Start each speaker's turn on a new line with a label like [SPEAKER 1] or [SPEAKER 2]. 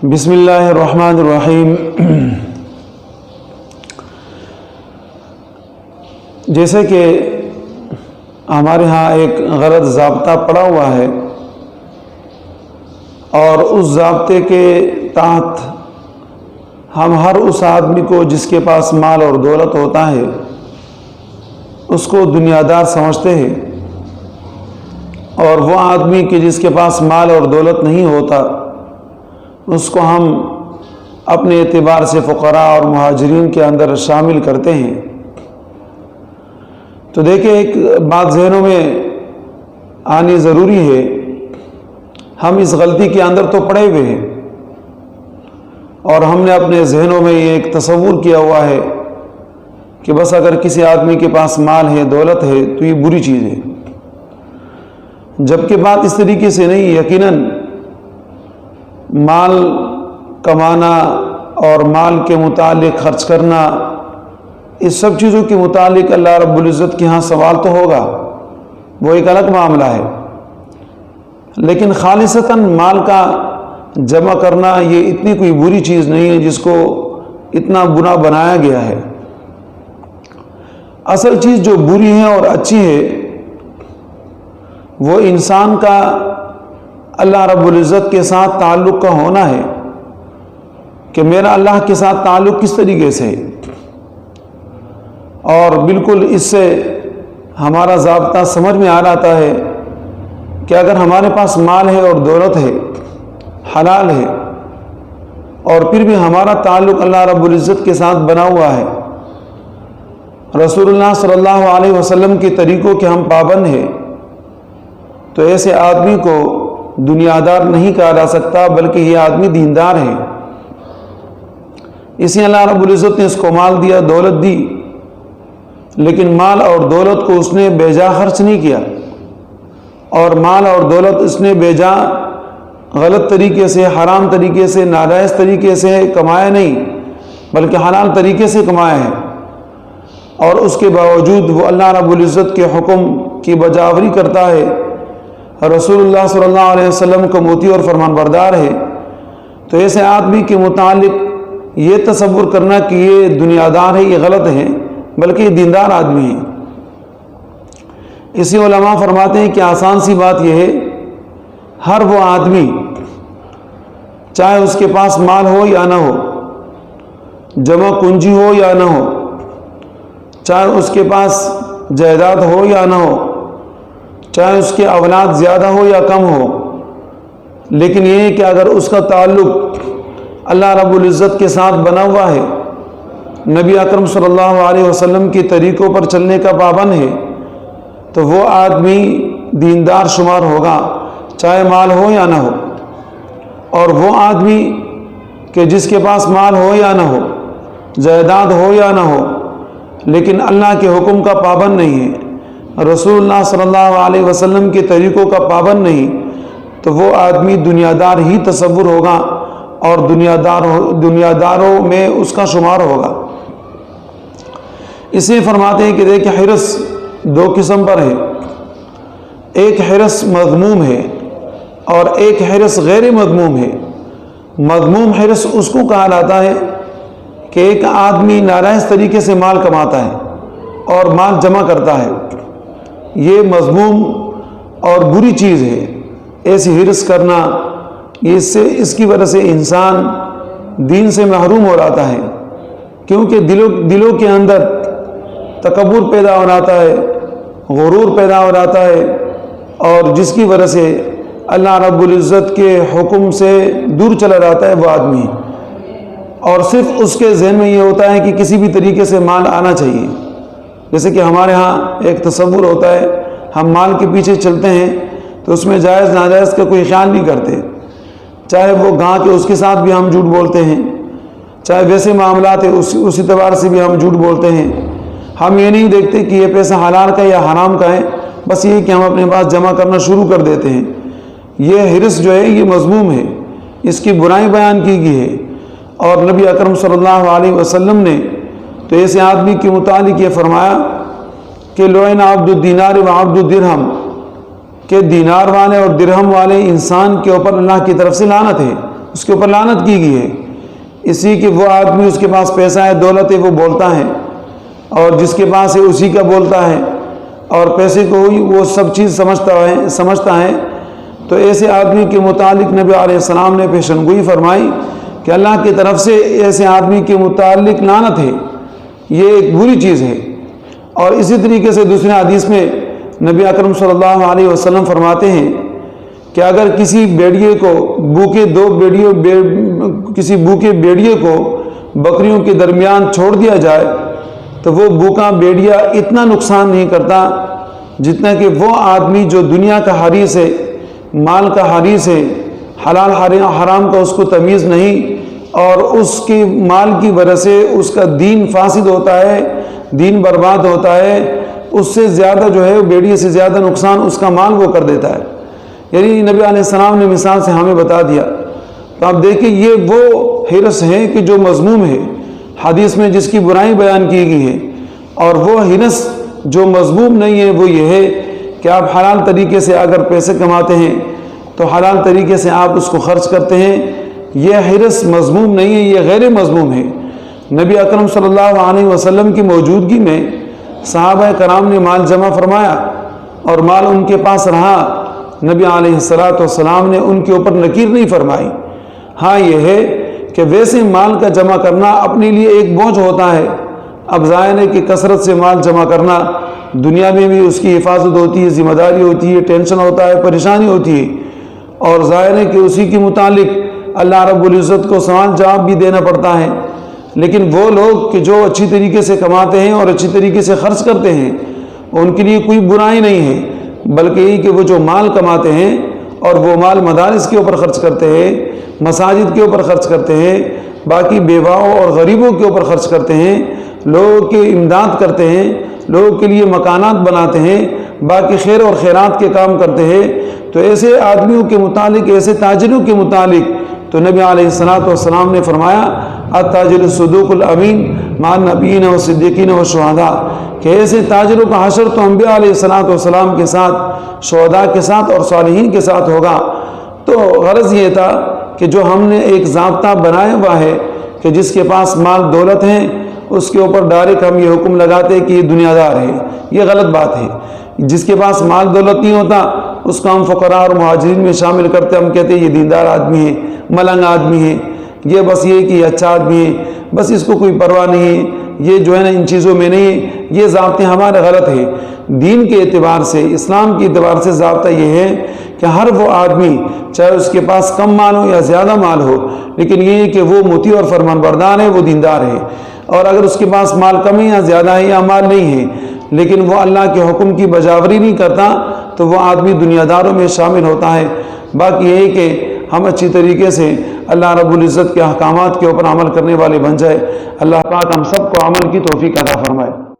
[SPEAKER 1] بسم اللہ الرحمن الرحیم۔ جیسے کہ ہمارے ہاں ایک غلط ضابطہ پڑا ہوا ہے اور اس ضابطے کے تحت ہم ہر اس آدمی کو جس کے پاس مال اور دولت ہوتا ہے اس کو دنیا دار سمجھتے ہیں، اور وہ آدمی کہ جس کے پاس مال اور دولت نہیں ہوتا اس کو ہم اپنے اعتبار سے فقراء اور مہاجرین کے اندر شامل کرتے ہیں۔ تو دیکھیں، ایک بات ذہنوں میں آنی ضروری ہے، ہم اس غلطی کے اندر تو پڑے ہوئے ہیں اور ہم نے اپنے ذہنوں میں یہ ایک تصور کیا ہوا ہے کہ بس اگر کسی آدمی کے پاس مال ہے، دولت ہے تو یہ بری چیز ہے، جبکہ بات اس طریقے سے نہیں۔ یقیناً مال کمانا اور مال کے متعلق خرچ کرنا، اس سب چیزوں کے متعلق اللہ رب العزت کے ہاں سوال تو ہوگا، وہ ایک الگ معاملہ ہے، لیکن خالصتاً مال کا جمع کرنا یہ اتنی کوئی بری چیز نہیں ہے جس کو اتنا برا بنایا گیا ہے۔ اصل چیز جو بری ہے اور اچھی ہے وہ انسان کا اللہ رب العزت کے ساتھ تعلق کا ہونا ہے کہ میرا اللہ کے ساتھ تعلق کس طریقے سے ہے، اور بالکل اس سے ہمارا ضابطہ سمجھ میں آ جاتا ہے کہ اگر ہمارے پاس مال ہے اور دولت ہے، حلال ہے، اور پھر بھی ہمارا تعلق اللہ رب العزت کے ساتھ بنا ہوا ہے، رسول اللہ صلی اللہ علیہ وسلم کے طریقوں کے ہم پابند ہیں، تو ایسے آدمی کو دنیا دار نہیں کہا جا سکتا، بلکہ یہ آدمی دیندار ہے۔ اسی اللہ رب العزت نے اس کو مال دیا، دولت دی، لیکن مال اور دولت کو اس نے بے جا خرچ نہیں کیا، اور مال اور دولت اس نے بے جا غلط طریقے سے، حرام طریقے سے، ناجائز طریقے سے کمایا نہیں، بلکہ حلال طریقے سے کمایا ہے، اور اس کے باوجود وہ اللہ رب العزت کے حکم کی بجاوری کرتا ہے، رسول اللہ صلی اللہ علیہ وسلم کو مطیع اور فرمان بردار ہے۔ تو ایسے آدمی کے متعلق یہ تصور کرنا کہ یہ دنیا دار ہے، یہ غلط ہے، بلکہ یہ دیندار آدمی ہے۔ اسی علماء فرماتے ہیں کہ آسان سی بات یہ ہے، ہر وہ آدمی چاہے اس کے پاس مال ہو یا نہ ہو، جمع کنجی ہو یا نہ ہو، چاہے اس کے پاس جائیداد ہو یا نہ ہو، چاہے اس کے اولاد زیادہ ہو یا کم ہو، لیکن یہ ہے کہ اگر اس کا تعلق اللہ رب العزت کے ساتھ بنا ہوا ہے، نبی اکرم صلی اللہ علیہ وسلم کے طریقوں پر چلنے کا پابند ہے، تو وہ آدمی دیندار شمار ہوگا، چاہے مال ہو یا نہ ہو۔ اور وہ آدمی کہ جس کے پاس مال ہو یا نہ ہو، جائیداد ہو یا نہ ہو، لیکن اللہ کے حکم کا پابند نہیں ہے، رسول اللہ صلی اللہ علیہ وسلم کے طریقوں کا پابند نہیں، تو وہ آدمی دنیا دار ہی تصور ہوگا اور دنیا داروں میں اس کا شمار ہوگا۔ اسے فرماتے ہیں کہ دیکھیں، حرص دو قسم پر ہے، ایک حرص مذموم ہے اور ایک حرص غیر مذموم ہے۔ مذموم حرص اس کو کہا جاتا ہے کہ ایک آدمی ناجائز طریقے سے مال کماتا ہے اور مال جمع کرتا ہے، یہ مذموم اور بری چیز ہے۔ ایسی حرص کرنا، اس کی وجہ سے انسان دین سے محروم ہو جاتا ہے، کیونکہ دلوں کے اندر تکبر پیدا ہو جاتا ہے، غرور پیدا ہو جاتا ہے، اور جس کی وجہ سے اللہ رب العزت کے حکم سے دور چلا جاتا ہے وہ آدمی، اور صرف اس کے ذہن میں یہ ہوتا ہے کہ کسی بھی طریقے سے مال آنا چاہیے۔ جیسے کہ ہمارے ہاں ایک تصور ہوتا ہے، ہم مال کے پیچھے چلتے ہیں تو اس میں جائز ناجائز کا کوئی خیال نہیں کرتے، چاہے وہ گاہ کے اس کے ساتھ بھی ہم جھوٹ بولتے ہیں، چاہے ویسے معاملات ہے اس اعتبار سے بھی ہم جھوٹ بولتے ہیں۔ ہم یہ نہیں دیکھتے کہ یہ پیسہ حلال کا یا حرام کا ہے، بس یہ کہ ہم اپنے پاس جمع کرنا شروع کر دیتے ہیں۔ یہ حرص جو ہے یہ مذموم ہے، اس کی برائی بیان کی گئی ہے، اور نبی اکرم صلی اللہ علیہ وسلم نے تو ایسے آدمی کے متعلق یہ فرمایا کہ لعن عبد الدینار و عبد الدرہم، کہ دینار والے اور درہم والے انسان کے اوپر اللہ کی طرف سے لعنت ہے، اس کے اوپر لعنت کی گئی ہے۔ اسی کہ وہ آدمی اس کے پاس پیسہ ہے، دولت ہے، وہ بولتا ہے، اور جس کے پاس ہے اسی کا بولتا ہے، اور پیسے کو وہ سب چیز سمجھتا ہے۔ تو ایسے آدمی کے متعلق نبی علیہ السلام نے پیشن گوئی فرمائی کہ اللہ کی طرف سے ایسے آدمی کے متعلق لعنت ہے، یہ ایک بری چیز ہے۔ اور اسی طریقے سے دوسرے حدیث میں نبی اکرم صلی اللہ علیہ وسلم فرماتے ہیں کہ اگر کسی بیڑیے کو کسی بھوکے بیڑیے کو بکریوں کے درمیان چھوڑ دیا جائے تو وہ بھوکا بیڑیا اتنا نقصان نہیں کرتا جتنا کہ وہ آدمی جو دنیا کا حریص ہے، مال کا حریص ہے، حلال حرام کا اس کو تمیز نہیں، اور اس کی مال کی وجہ سے اس کا دین فاسد ہوتا ہے، دین برباد ہوتا ہے، اس سے زیادہ جو ہے بیڑیے سے زیادہ نقصان اس کا مال وہ کر دیتا ہے۔ یعنی نبی علیہ السلام نے مثال سے ہمیں بتا دیا۔ تو آپ دیکھیں یہ وہ حرص ہے کہ جو مذموم ہے، حدیث میں جس کی برائی بیان کی گئی ہے، اور وہ حرص جو مذموم نہیں ہے وہ یہ ہے کہ آپ حلال طریقے سے اگر پیسے کماتے ہیں تو حلال طریقے سے آپ اس کو خرچ کرتے ہیں، یہ حرص مذموم نہیں ہے، یہ غیر مذموم ہے۔ نبی اکرم صلی اللہ علیہ وسلم کی موجودگی میں صحابہ کرام نے مال جمع فرمایا اور مال ان کے پاس رہا، نبی علیہ السلام نے ان کے اوپر نکیر نہیں فرمائی۔ ہاں یہ ہے کہ ویسے مال کا جمع کرنا اپنے لیے ایک بوجھ ہوتا ہے۔ اب ظاہر ہے کہ کثرت سے مال جمع کرنا، دنیا میں بھی اس کی حفاظت ہوتی ہے، ذمہ داری ہوتی ہے، ٹینشن ہوتا ہے، پریشانی ہوتی ہے، اور ظاہر ہے کہ اسی کے متعلق اللہ رب العزت کو سوال جواب بھی دینا پڑتا ہے۔ لیکن وہ لوگ کہ جو اچھی طریقے سے کماتے ہیں اور اچھی طریقے سے خرچ کرتے ہیں، ان کے لیے کوئی برائی نہیں ہے، بلکہ یہ کہ وہ جو مال کماتے ہیں اور وہ مال مدارس کے اوپر خرچ کرتے ہیں، مساجد کے اوپر خرچ کرتے ہیں، باقی بیواؤں اور غریبوں کے اوپر خرچ کرتے ہیں، لوگوں کی امداد کرتے ہیں، لوگوں کے لیے مکانات بناتے ہیں، باقی خیر اور خیرات کے کام کرتے ہیں، تو ایسے آدمیوں کے متعلق، ایسے تاجروں کے متعلق تو نبی علیہ السلام نے فرمایا التاجر الصدوق الامین مع النبیین والصدیقین والشہداء، کہ ایسے تاجروں کا حشر تو انبیاء علیہ السلام کے ساتھ، شہداء کے ساتھ اور صالحین کے ساتھ ہوگا۔ تو غرض یہ تھا کہ جو ہم نے ایک ضابطہ بنایا ہوا ہے کہ جس کے پاس مال دولت ہے اس کے اوپر ڈائریکٹ ہم یہ حکم لگاتے کہ یہ دنیا دار ہے، یہ غلط بات ہے۔ جس کے پاس مال دولت نہیں ہوتا اس کو ہم فقراء اور مہاجرین میں شامل کرتے، ہم کہتے ہیں یہ دیندار آدمی ہے، ملنگ آدمی ہے، یہ بس یہ کہ یہ اچھا آدمی ہے، بس اس کو کوئی پرواہ نہیں ہے، یہ جو ہے نا ان چیزوں میں نہیں ہے۔ یہ ضابطے ہمارے غلط ہے۔ دین کے اعتبار سے، اسلام کے اعتبار سے ضابطہ یہ ہے کہ ہر وہ آدمی چاہے اس کے پاس کم مال ہو یا زیادہ مال ہو، لیکن یہ ہے کہ وہ مطیع اور فرمان بردار ہے، وہ دیندار ہے۔ اور اگر اس کے پاس مال کم ہے یا زیادہ ہے یا مال نہیں ہے لیکن وہ اللہ کے حکم کی بجاوری نہیں کرتا تو وہ آدمی دنیا داروں میں شامل ہوتا ہے۔ باقی یہ ہے کہ ہم اچھی طریقے سے اللہ رب العزت کے احکامات کے اوپر عمل کرنے والے بن جائے۔ اللہ پاک ہم سب کو عمل کی توفیق عطا فرمائے۔